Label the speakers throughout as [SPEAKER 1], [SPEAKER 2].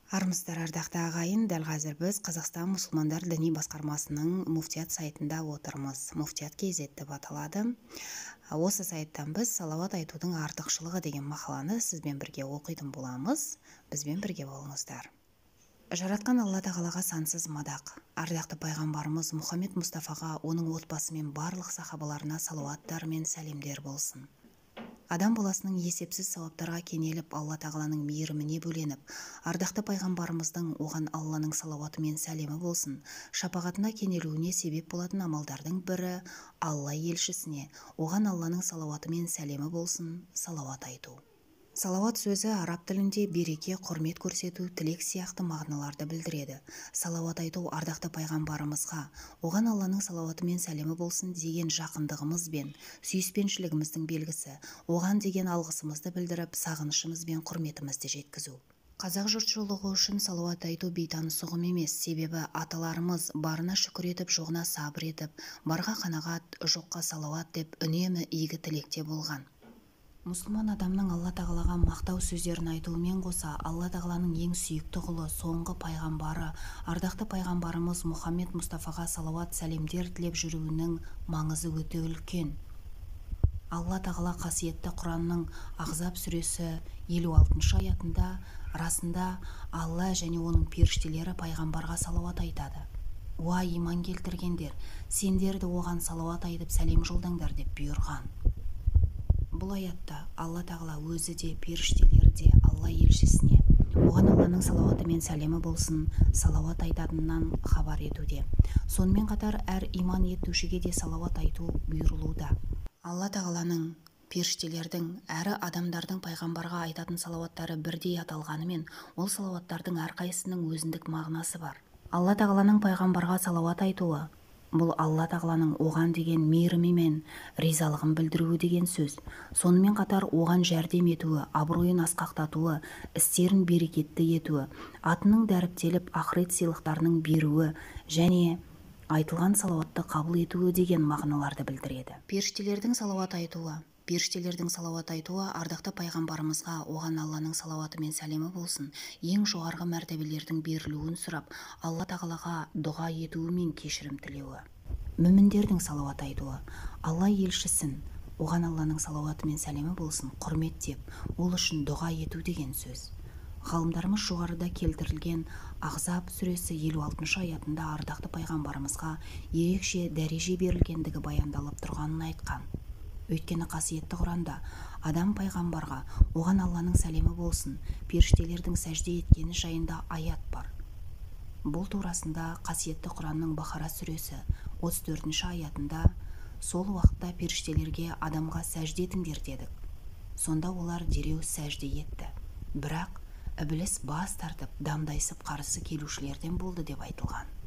[SPEAKER 1] Армысыздар, ардақты ағайын. Дәл қазір біз Қазақстан мұсылмандар діни басқармасының муфтият сайтында отырмыз. Муфтият KZ деп аталады. Осы сайттан біз салауат айтудың артықшылығы деген мақаланы сізбен бірге оқитын боламыз. Бізбен бірге болыңыздар. Жаратқан Алла тағалаға сансыз мадақ. Ардақты пайғамбарымыз Мұхаммед Мұстафаға, оның отбасы мен барлық сахабаларына салауаттар мен сәлемдер болсын. Адам баласының есепсіз сауаптарға кенеліп, Алла тағаланың мейіріміне бөленіп, ардақты пайғамбарымыздың оған Алланың салауаты мен сәлемі болсын, шапағатына кенелуіне себеп болатын амалдардың бірі Алла елшісіне, оған Алланың салауаты мен сәлемі болсын, салауат айту. Салауат сөзі араб тілінде береке, құрмет көрсету, тілек сияқты мағыналарды білдіреді. Салауат айту ардақты пайғамбарымызға, оған Алланың салауаты мен сәлемі болсын деген жақындығымыз бен сүйіспеншілігіміздің белгісі, оған деген алғысымызды білдіріп, сағынышымыз бен құрметімізді жеткізу. Қазақ жұртшылығы үшін салауат айту бейтаныс ұғым емес, себебі аталарымыз барына шүкір етіп, жоғына сабыр етіп, барға қанағат, жоққа салауат деп үнемі игі тілекте болған. Мұсылман адамның Алла тағалаға мақтау сөздерін айтуымен қоса, Алла тағаланың ең сүйікті құлы, соңғы пайғамбары, ардақты пайғамбарымыз Мұхаммед Мұстафаға салауат сәлемдер тілеп жүруінің маңызы өте үлкен. Алла тағала қасиетті Құранның Ахзаб сүресі 56 аятында расында Алла және оның періштелері пайғамбарға салауат айтады. Уа иман келтіргендер, сендерді оған салауат айтып сәлем жолдаңдар деп бұйырған. Бұл аятта Алла тағала өзі де, періштелер де Алла елшісіне, оған Алланың салауаты мен сәлемі болсын, салауат айтатынынан хабар етуде. Сонымен қатар әр иман етушіге де салауат айту бұйырылуда. Алла тағаланың, періштелердің, әрі адамдардың пайғамбарға айтатын салауаттары бірдей аталғанымен, ол салауаттардың әрқайсының өзіндік мағынасы бар. Алла тағаланың пайғамбарға салауат айтуы бұл Алла тағаланың оған деген мейірімі мен ризалығын білдіруі деген сөз. Сонымен қатар оған жәрдем етуі, абыройын асқақтатуы, істерін берекетті етуі, атының дәріптеліп ақырет сыйлықтарының беруі және айтылған салауатты қабыл етуі деген мағыналарды білдіреді. Періштелердің салауат айтуы. Періштелердің салауат айтуы ардақты пайғамбарымызға, оған Алланың салауаты мен сәлемі болсын, ең жоғарғы мәртебелердің берілуін сұрап, Алла тағалаға дұға етуі мен кешірім тілеуі. Мүміндердің салауат айтуы. Алла елшісін, оған Алланың салауаты мен сәлемі болсын, құрметтеп, ол үшін дұға ету деген сөз. Ғалымдарымыз жоғарыда келтірілген Ахзаб сүресі 56 аятында ардақты пайғамбарымызға ерекше дәреже берілгендігі баяндалып тұрғанын айтқан. Өйткені қасиетті Құранда адам пайғамбарға, оған Алланың сәлемі болсын, періштелердің сәжде еткені жайында аят бар. Бұл турасында қасиетті Құранның Бақара сүресі 34 аятында сол уақытта періштелерге адамға сәжде етіңдер дедік. Сонда олар дереу сәжде етті. Бірақ Ібліс бас тартып, дамдайсып қарсы келушілерден болды деп айтылған.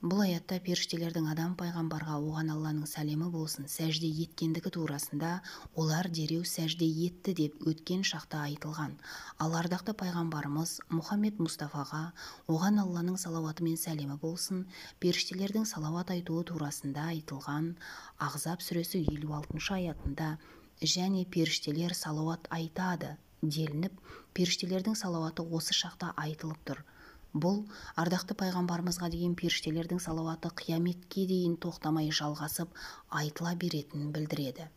[SPEAKER 1] Бұл аятта періштелердің адам пайғамбарға, оған Алланың сәлемі болсын, сәжде еткендігі турасында олар дереу сәжде етті деп өткен шақта айтылған. Ал ардақты пайғамбарымыз Мұхаммед Мұстафаға, оған Алланың салауаты мен сәлемі болсын, періштелердің салауат айтуы турасында айтылған Ахзаб сүресі 56 аятында және періштелер салауат айтады делініп, періштелердің салауаты осы шақта айтылып тұр. Бұл ардақты пайғамбарымызға деген періштелердің салауаты қияметке дейін тоқтамай жалғасып айтыла беретінін білдіреді.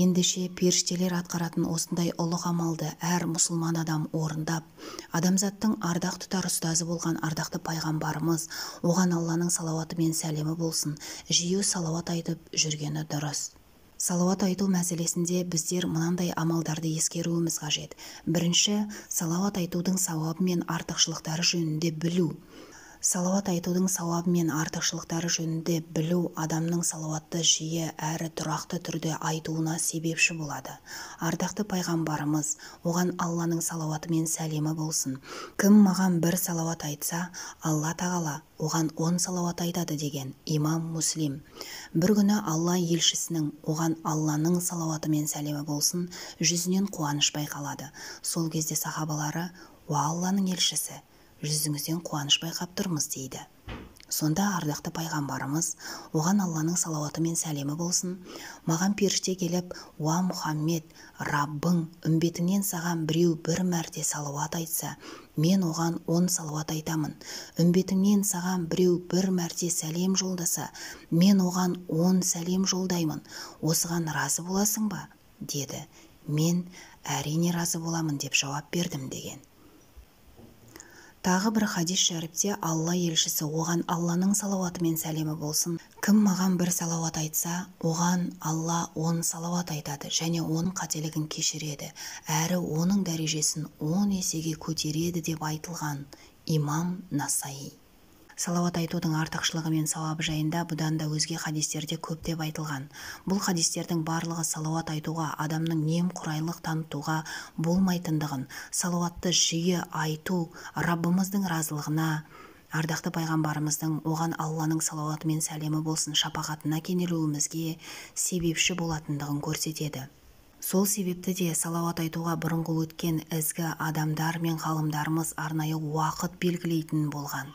[SPEAKER 1] Ендеше періштелер атқаратын осындай ұлық амалды әр мұсылман адам орындап, адамзаттың ардақ тұтар ұстазы болған ардақты пайғамбарымыз, оған Алланың салауаты мен сәлемі болсын, жиі салауат айтып жүргені дұрыс. Салауат айту мәселесінде біздер мынандай амалдарды ескеруіміз қажет. Бірінші, салауат айтудың сауабы мен артықшылықтары жөнінде білу. Салауат айтудың сауабы мен артықшылықтары жөнінде білу адамның салауатты жиі әрі тұрақты түрде айтуына себепші болады. Ардақты пайғамбарымыз, оған Алланың салауаты мен сәлемі болсын, кім маған бір салауат айтса, Алла тағала оған 10 салауат айтады деген имам Муслим. Бір күні Алла елшісінің, оған Алланың салауаты мен сәлемі болсын, жүзінен қуаныш байқалады. Сол кезде сахабалары, уа Алланың елшісі, жүзіңізден қуаныш байқап тұрмыз дейді. Сонда ардақты пайғамбарымыз, оған Алланың салауаты мен сәлемі болсын, маған періште келіп: «Уа Мұхаммед, Раббың үмбетіңнен саған біреу бір мәрте салауат айтса, мен оған 10 салауат айтамын. Үмбетіңнен саған біреу бір мәрте сәлем жолдаса, мен оған 10 сәлем жолдаймын. Осыған разы боласың ба?» деді. Мен әрине разы боламын деп жауап бердім деген. Тағы бір хадис шәріпте Алла елшісі, оған Алланың салауаты мен сәлемі болсын, кім маған бір салауат айтса, оған Алла 10 салауат айтады және оның қателігін кешіреді, әрі оның дәрежесін 10 есеге көтереді деп айтылған. Имам Насаи. Салауат айтудың артықшылығы мен сауабы жайында бұдан да өзге хадистерде көптеп айтылған. Бұл хадистердің барлығы салауат айтуға, адамның немқұрайлық танытуға болмайтындығын, салауатты жиі айту Раббымыздың разылығына, ардақты пайғамбарымыздың, оған Алланың салауаты мен сәлемі болсын, шапағатына кенелуімізге себепші болатындығын көрсетеді. Сол себепті де салауат айтуға бұрынғы өткен ізгі адамдар мен ғалымдарымыз арнайы уақыт белгілейтін болған.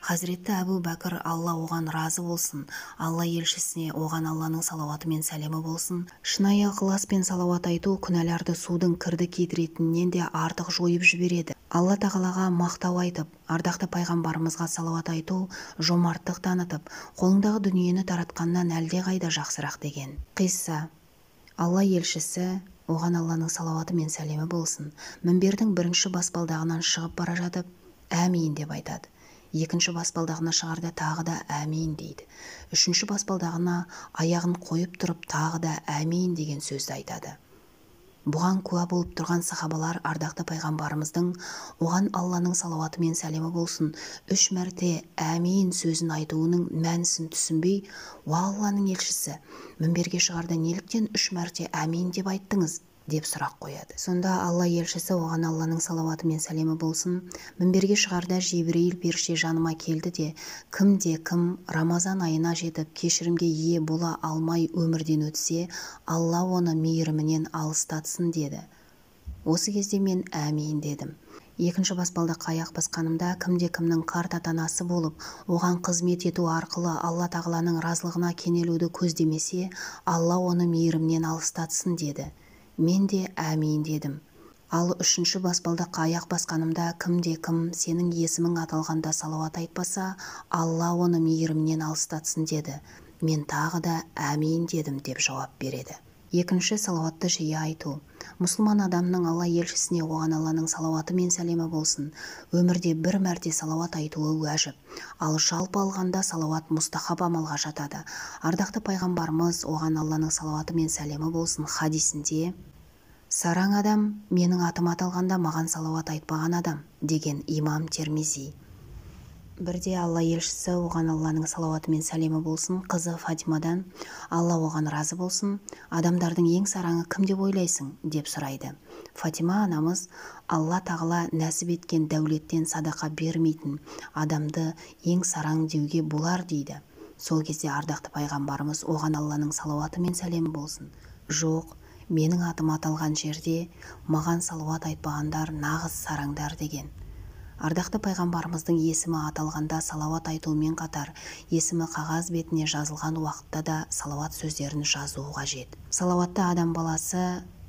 [SPEAKER 1] Хазіретті Әбу Бәкір, Алла оған разы болсын, Алла елшісіне, оған Алланың салауаты мен сәлемі болсын, шынайы ықыласпен салауат айту күнәларды судың кірді кетіретіннен де артық жойып жібереді. Алла тағалаға мақтау айтып, ардақты пайғамбарымызға салауат айту жомарттық танытып, қолыңдағы дүниені таратқаннан әлдеқайда жақсырақ деген. Қисса. Алла елшісі, оған Алланың салауаты мен сәлемі болсын, мінбердің бірінші баспалдағынан шығып бара жатып, әмин деп айтады. Екінші баспалдағына шығарда тағы да әмин дейді. Үшінші баспалдағына аяғын қойып тұрып тағы да әмин деген сөзді айтады. Бұған куә болып тұрған сахабалар ардақты пайғамбарымыздың, оған Алланың салауаты мен сәлемі болсын, 3 мәрте әмин сөзін айтуының мәнісін түсінбей, «Уа Алланың елшісі, мінберге шығарда неліктен 3 мәрте әмин деп айттыңыз?» деп сұрақ қояды. Сонда Алла елшісі, оған Алланың салауаты мен сәлемі болсын, мінберге шығарда Жибрейіл періште жаныма келді де кім Рамазан айына жетіп кешірімге ие бола алмай өмірден өтсе, Алла оны мейірімінен алыстатсын деді. Осы кезде мен әмин дедім. Екінші баспалдаққа аяқ басқанымда кімнің қарт ата-анасы болып, оған қызмет ету арқылы Алла тағаланың разылығына кенелуді көздемесе, Алла оны мейірімнен алыстатсын деді. Мен де әмин дедім. Ал үшінші баспалдаққа аяқ басқанымда кім сенің есімің аталғанда салауат айтпаса, Алла оны мейірімнен алыстатсын деді. Мен тағы да әмин дедім деп жауап береді. Екінші, салауатты жиі айту. Мұсылман адамның Алла елшісіне, оған Алланың салауаты мен сәлемі болсын, өмірде бір мәрте салауат айтуы уәжіп. Ал жалпы алғанда салауат мұстахаб амалға жатады. Ардақты пайғамбарымыз, оған Алланың салауаты мен сәлемі болсын, хадисінде: «Сараң адам, менің атым аталғанда маған салауат айтпаған адам» деген имам Термизи. Бірде Алла елшісі, оған Алланың салауаты мен сәлемі болсын, қызы Фатимадан: «Алла оған разы болсын, адамдардың ең сараңы кім деп ойлайсың?» деп сұрайды. Фатима анамыз: «Алла тағала нәсіп еткен дәулеттен садақа бермейтін адамды ең сараң деуге болар» дейді. Сол кезде ардақты пайғамбарымыз, оған Алланың салауаты мен сәлемі болсын: «Жоқ, менің атым аталған жерде маған салауат айтпағандар нағыз сараңдар» деген. Ардақты пайғамбарымыздың есімі аталғанда салауат айтумен қатар, есімі қағаз бетіне жазылған уақытта да салауат сөздерін жазуы қажет. Салауатты адам баласы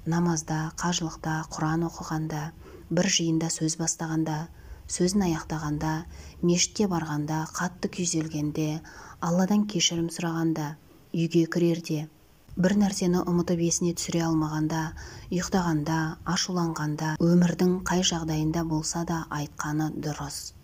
[SPEAKER 1] намазда, қажылықта, Құран оқығанда, бір жиында сөз бастағанда, сөзін аяқтағанда, мешітке барғанда, қатты күйзелгенде, Алладан кешірім сұрағанда, үйге кірерде, бір нәрсені ұмытып есіне түсіре алмағанда, ұйықтағанда, ашуланғанда, өмірдің қай жағдайында болса да айтқаны дұрыс.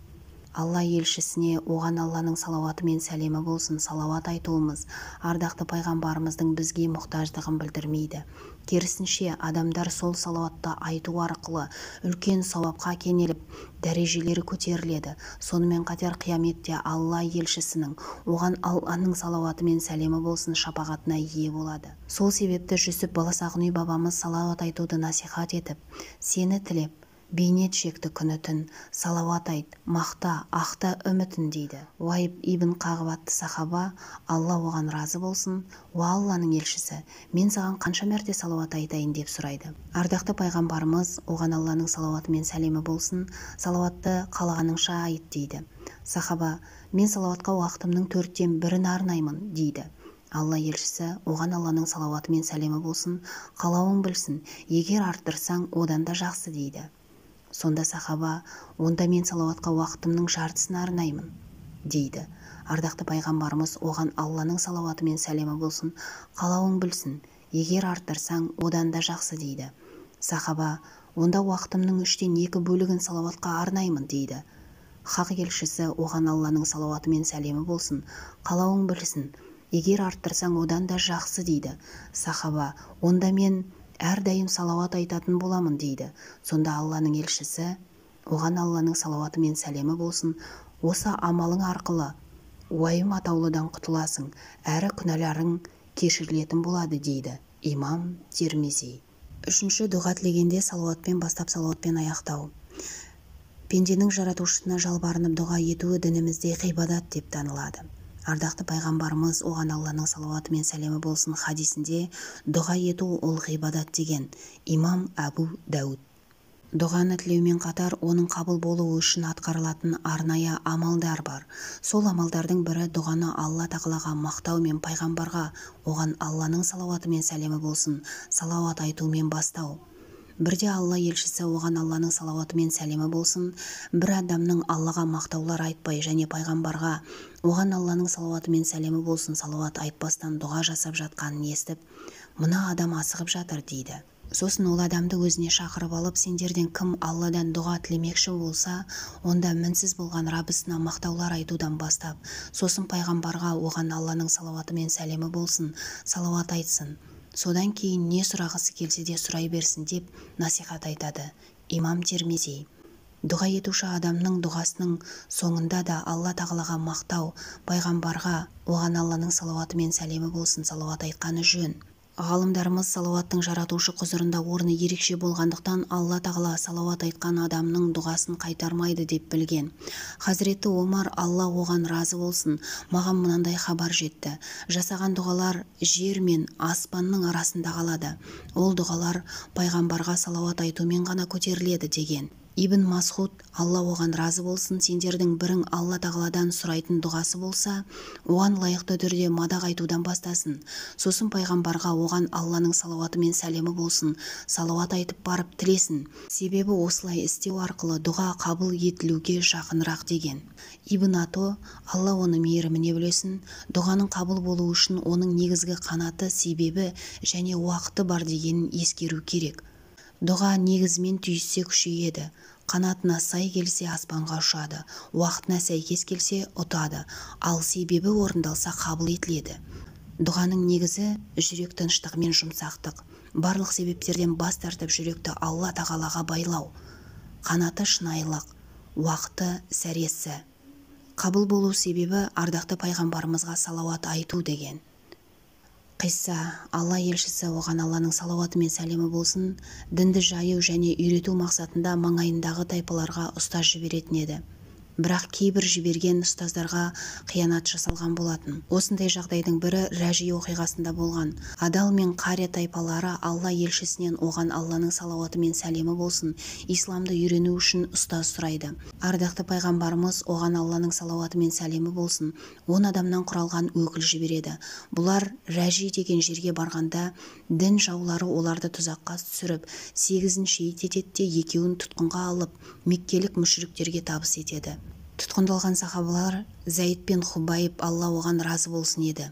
[SPEAKER 1] Алла елшісіне, оған Алланың салауаты мен сәлемі болсын, салауат айтуымыз ардақты пайғамбарымыздың бізге мұқтаждығын білдірмейді. Керісінше, адамдар сол салауатты айту арқылы үлкен сауапқа кенеліп, дәрежелері көтеріледі. Сонымен қатар қияметте Алла елшісінің, оған Алланың салауаты мен сәлемі болсын, шапағатына ие болады. Сол себепті Жүсіп Баласағұни бабамыз салауат айтуды насихат етіп, сені тілеп, бейнет шекті күні түн, салауат айт, мақта, ақта үмітін дейді. Уайб ибн Қағып атты сахаба, Алла оған разы болсын: «Уа Алланың елшісі, мен саған қанша мәрте салауат айтайын?» деп сұрайды. Ардақты пайғамбарымыз, оған Алланың салауаты мен сәлемі болсын, салауатты қалағаныңша айт дейді. Сахаба: мен салауатқа уақытымның 1/4-ін арнаймын дейді. Алла елшісі: оған Алланың салауаты мен сәлемі болсын, қалауың білсін, егер арттырсаң одан да жақсы дейді. Сонда сахаба: онда мен салауатқа уақытымның 1/2-ін арнаймын дейді. Ардақты пайғамбарымыз: оған Алланың салауаты мен сәлемі болсын, қалауың білсін, егер арттырсаң одан да жақсы дейді. Сахаба: онда уақытымның 2/3 салауатқа арнаймын дейді. Хақ елшісі: оған Алланың салауаты мен сәлемі болсын, қалауың білсін, егер арттырсаң одан да жақсы дейді. Сахаба: онда мен әрдайым салауат айтатын боламын дейді. Сонда Алланың елшісі: оған Алланың салауаты мен сәлемі болсын, осы амалың арқылы уайым атаулыдан құтыласың, әрі күнәларың кешірілетін болады дейді. Имам Тирмизи. 3. Дұға тілегенде салауатпен бастап салауатпен аяқтау. Пенденің жаратушысына жалбарынып дұға етуі дінімізде ғибадат деп танылады. Ардақты пайғамбарымыз: оған Алланың салауаты мен сәлемі болсын хадисінде дұға ету ол ғибадат деген. Имам Абу Дауд. Дұғаны тілеумен қатар оның қабыл болуы үшін атқарылатын арнайы амалдар бар. Сол амалдардың бірі дұғаны Алла тағалаға мақтау мен пайғамбарға, оған Алланың салауаты мен сәлемі болсын, салауат айтумен бастау. Бірде Алла елшісі: оған Алланың салауаты мен сәлемі болсын, бір адамның Аллаға мақтаулар айтпай және пайғамбарға, оған Алланың салауаты мен сәлемі болсын, салауат айтпастан дұға жасап жатқанын естіп, мына адам асығып жатыр дейді. Сосын ол адамды өзіне шақырып алып: сендерден кім Алладан дұға тілемекші болса, онда мінсіз болған Раббысына мақтаулар айтудан бастап, сосын пайғамбарға, оған Алланың салауаты мен сәлемі болсын, салауат айтсын. Содан кейін не сұрағысы келсе де сұрай берсін деп насихат айтады. Имам Тирмизи. Дұға етуші адамның дұғасының соңында да Алла тағалаға мақтау, пайғамбарға, оған Алланың салауаты мен сәлемі болсын, салауат айтқаны жөн. Ғалымдарымыз салауаттың жаратушы құзырында орны ерекше болғандықтан Алла тағала салауат айтқан адамның дұғасын қайтармайды деп білген. Хазіреті Омар, Алла оған разы болсын, маған мынандай хабар жетті: жасаған дұғалар жер мен аспанның арасында қалады. Ол дұғалар пайғамбарға салауат айтумен ғана көтеріледі деген. Ибн Масғуд, Алла оған разы болсын, сендердің бірің Алла тағаладан сұрайтын дұғасы болса, оған лайықты түрде мадақ айтудан бастасын. Сосын пайғамбарға, оған Алланың салауаты мен сәлемі болсын, салауат айтып барып тілесін. Себебі осылай істеу арқылы дұға қабыл етілуге жақынырақ деген. Ибн Ато, Алла оны мейіріміне білесін, дұғаның қабыл болуы үшін оның негізгі қанаты, себебі және уақыты бар дегенін ескеру керек. Дұға негізімен түйіссе күшейеді, қанатына сай келсе аспанға ұшады, уақытына сәйкес келсе ұтады, ал себебі орындалса қабыл етіледі. Дұғаның негізі жүрек тыныштығы мен жұмсақтық. Барлық себептерден бас тартып жүректі Алла тағалаға байлау. Қанаты шынайылық, уақыты сәресі. Қабыл болу себебі ардақты пайғамбарымызға салауат айту деген. Қисса. Алла елшісі, оған Алланың салауаты мен сәлемі болсын, дінді жаю және үйрету мақсатында маңайындағы тайпаларға ұстаз жіберетін еді. Бірақ кейбір жіберген ұстаздарға қиянат жасалған болатын. Осындай жағдайдың бірі Рәжи оқиғасында болған. Адал мен Қария тайпалары Алла елшісінен, оған Алланың салауаты мен сәлемі болсын, исламды үйрену үшін ұстаз сұрайды. Ардақты пайғамбарымыз, оған Алланың салауаты мен сәлемі болсын, 10 адамнан құралған өкіл жібереді. Бұлар Рәжи деген жерге барғанда дін жаулары оларды тұзаққа түсіріп, 8-ін шейіт етеді де 2-ін тұтқынға алып, меккелік мүшриктерге табыс етеді. Тұтқындалған сахабалар Зәйд пен Хубайб, Алла оған разы болсын еді.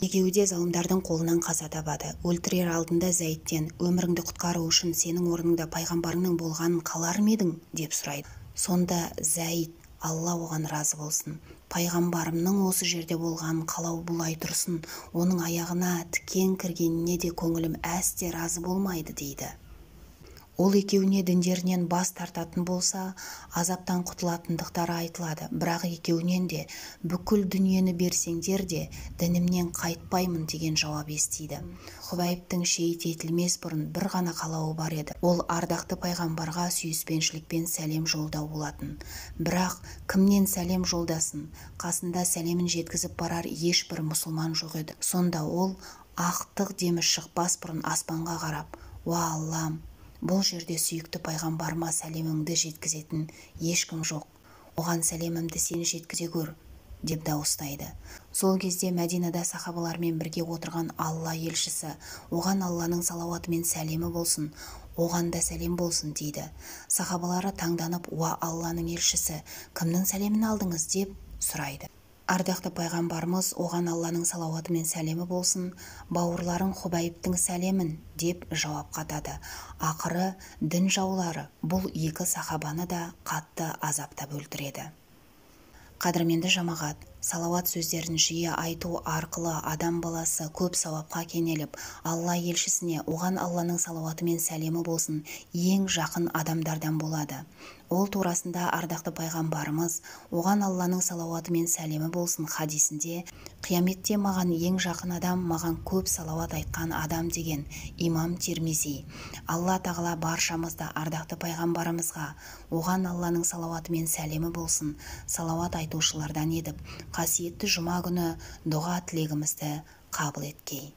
[SPEAKER 1] Екеуі де залымдардың қолынан қаза табады. Өлтірер алдында Зәйдтен: өміріңді құтқару үшін сенің орныңда пайғамбарыңның болғанын қалар ма едің деп сұрайды. Сонда Зәйд: Алла оған разы болсын, пайғамбарымның осы жерде болғанын қалау бұлай тұрсын, оның аяғына тікен кіргеніне де көңілім әсте разы болмайды дейді. Ол екеуіне діндерінен бас тартатын болса, азаптан құтылатындықтары айтылады. Бірақ екеуінен де бүкіл дүниені берсеңдер де дінімнен қайтпаймын деген жауап естиді. Хубайбтың шейіт етілмес бұрын бір ғана қалауы бар еді. Ол ардақты пайғамбарға сүйіспеншілікпен сәлем жолдау болатын. Бірақ кімнен сәлем жолдасын, қасында сәлемін жеткізіп барар ешбір мұсылман жоқ еді. Сонда ол ақтық демі шықпас бұрын аспанға қарап: уа Аллам, бұл жерде сүйікті пайғамбарыма сәлеміңді жеткізетін ешкім жоқ. оған сәлемімді сен жеткізе көр, деп дауыстайды. Сол кезде Мәдинада сахабалармен бірге отырған Алла елшісі, оған Алланың салауаты мен сәлемі болсын, оған да сәлем болсын дейді. Сахабалары таңданып, уа Алланың елшісі, кімнің сәлемін алдыңыз, деп сұрайды. Ардақты пайғамбарымыз, оған Алланың салауаты мен сәлемі болсын, бауырларың Хубайбтың сәлемін, деп жауап қатады. Ақыры дін жаулары бұл екі сахабаны да қатты азаптап өлтіреді. Қадірменді жамағат, салауат сөздерін жиі айту арқылы адам баласы көп сауапқа кенеліп, Алла елшісіне, оған Алланың салауаты мен сәлемі болсын, ең жақын адамдардан болады. Ол турасында ардақты пайғамбарымыз, оған Алланың салауаты мен сәлемі болсын хадисінде, қияметте маған ең жақын адам, маған көп салауат айтқан адам деген имам Тирмизи. Алла тағала баршамызды ардақты пайғамбарымызға, оған Алланың салауаты мен сәлемі болсын, салауат айтушылардан етіп, қасиетті жұма күні дұға тілегімізді қабыл еткей.